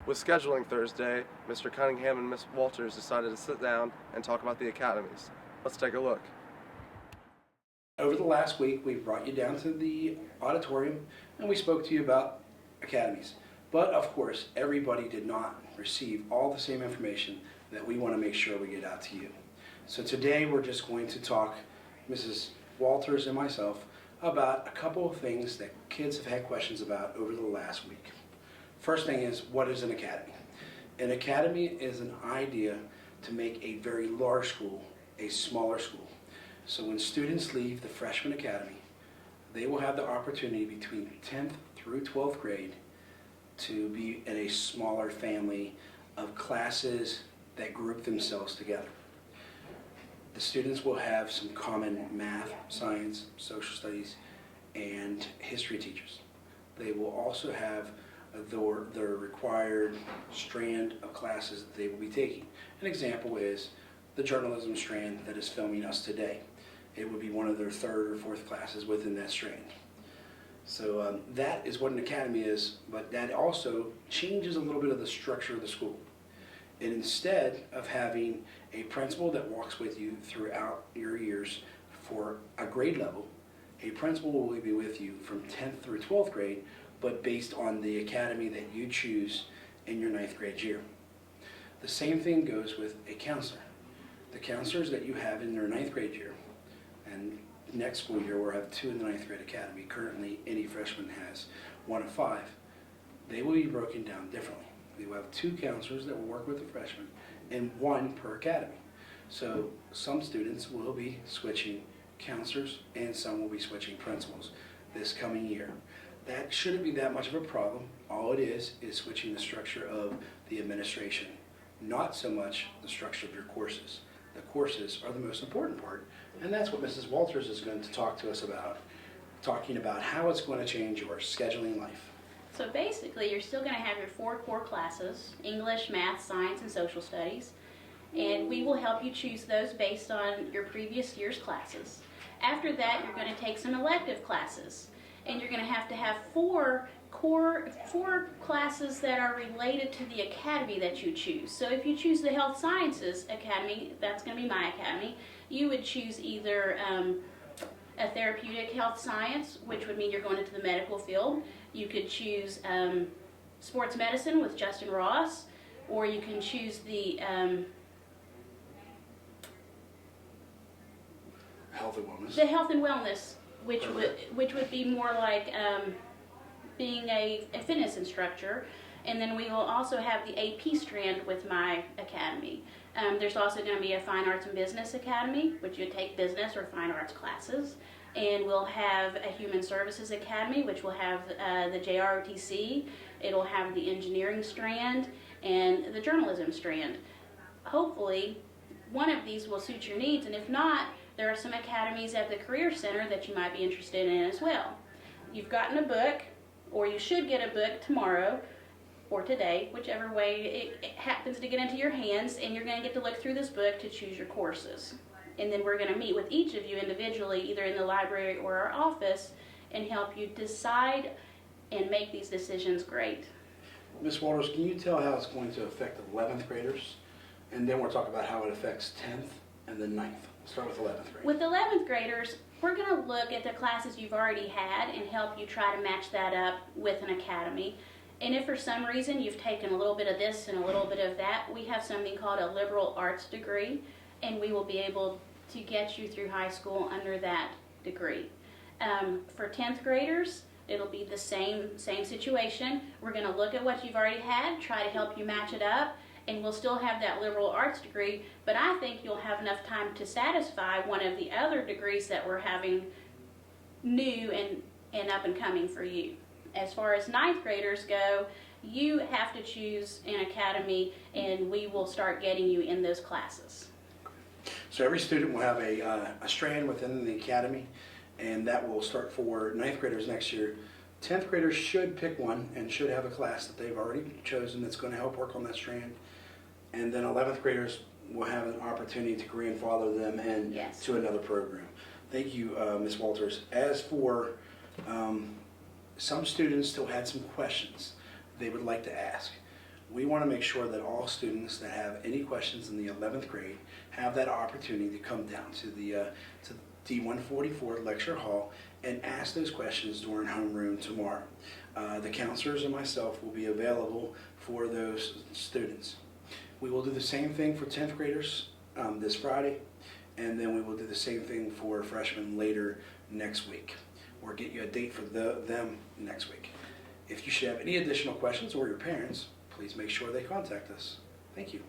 With scheduling Thursday, Mr. Cunningham and Miss Walters decided to sit down and talk about the academies. Let's take a look. Over the last week, we brought you down to the auditorium and we spoke to you about academies. But of course, everybody did not receive all the same information that we want to make sure we get out to you. So today we're just going to talk, Mrs. Walters and myself, about a couple of things that kids have had questions about over the last week. First thing is, what is an academy? An academy is an idea to make a very large school a smaller school. So when students leave the freshman academy, they will have the opportunity between 10th through 12th grade to be in a smaller family of classes that group themselves together. The students will have some common math, science, social studies, and history teachers. They will also have their required strand of classes that they will be taking. An example is the journalism strand that is filming us today. It would be one of their third or fourth classes within that strand. So that is what an academy is, but that also changes a little bit of the structure of the school. And instead of having a principal that walks with you throughout your years for a grade level, a principal will be with you from 10th through 12th grade, but based on the academy that you choose in your 9th grade year. The same thing goes with a counselor. The counselors that you have in your 9th grade year, and next school year we'll have 2 in the 9th grade academy. Currently, any freshman has 1 of 5. They will be broken down differently. We will have 2 counselors that will work with the freshmen and 1 per academy. So some students will be switching counselors and some will be switching principals this coming year. That shouldn't be that much of a problem. All it is switching the structure of the administration, not so much the structure of your courses. The courses are the most important part, and that's what Mrs. Walters is going to talk to us about, talking about how it's going to change your scheduling life. So basically, you're still going to have your 4 core classes: English, Math, Science, and Social Studies. And we will help you choose those based on your previous year's classes. After that, you're going to take some elective classes. And you're going to have 4 classes that are related to the academy that you choose. So if you choose the Health Sciences Academy, that's going to be my academy, you would choose either a therapeutic health science, which would mean you're going into the medical field. You could choose sports medicine with Justin Ross, or you can choose the Health and wellness. The health and wellness, which would be more like being a fitness instructor. And then we will also have the AP strand with my academy. There's also going to be a Fine Arts and Business Academy, which you take business or fine arts classes. And we'll have a Human Services Academy, which will have the JROTC. It'll have the engineering strand and the journalism strand. Hopefully, one of these will suit your needs, and if not, there are some academies at the Career Center that you might be interested in as well. You've gotten a book, or you should get a book tomorrow or today, whichever way it happens to get into your hands, and you're going to get to look through this book to choose your courses. And then we're going to meet with each of you individually, either in the library or our office, and help you decide and make these decisions great. Ms. Walters, can you tell how it's going to affect 11th graders? And then we'll talk about how it affects 10th and then 9th. Start with 11th grade. With 11th graders, we're going to look at the classes you've already had and help you try to match that up with an academy. And if for some reason you've taken a little bit of this and a little bit of that, we have something called a liberal arts degree, and we will be able to get you through high school under that degree. For 10th graders, it'll be the same situation. We're going to look at what you've already had, try to help you match it up, and we'll still have that liberal arts degree, but I think you'll have enough time to satisfy one of the other degrees that we're having new and up and coming for you. As far as 9th graders go, you have to choose an academy, and we will start getting you in those classes. So every student will have a strand within the academy, and that will start for 9th graders next year. 10th graders should pick one and should have a class that they've already chosen that's going to help work on that strand. And then 11th graders will have an opportunity to grandfather them in to another program. Thank you, Ms. Walters. As for some students still had some questions they would like to ask. We want to make sure that all students that have any questions in the 11th grade have that opportunity to come down to the D144 lecture hall and ask those questions during homeroom tomorrow. The counselors and myself will be available for those students. We will do the same thing for 10th graders this Friday, and then we will do the same thing for freshmen later next week, or get you a date for them next week. If you should have any additional questions, or your parents, please make sure they contact us. Thank you.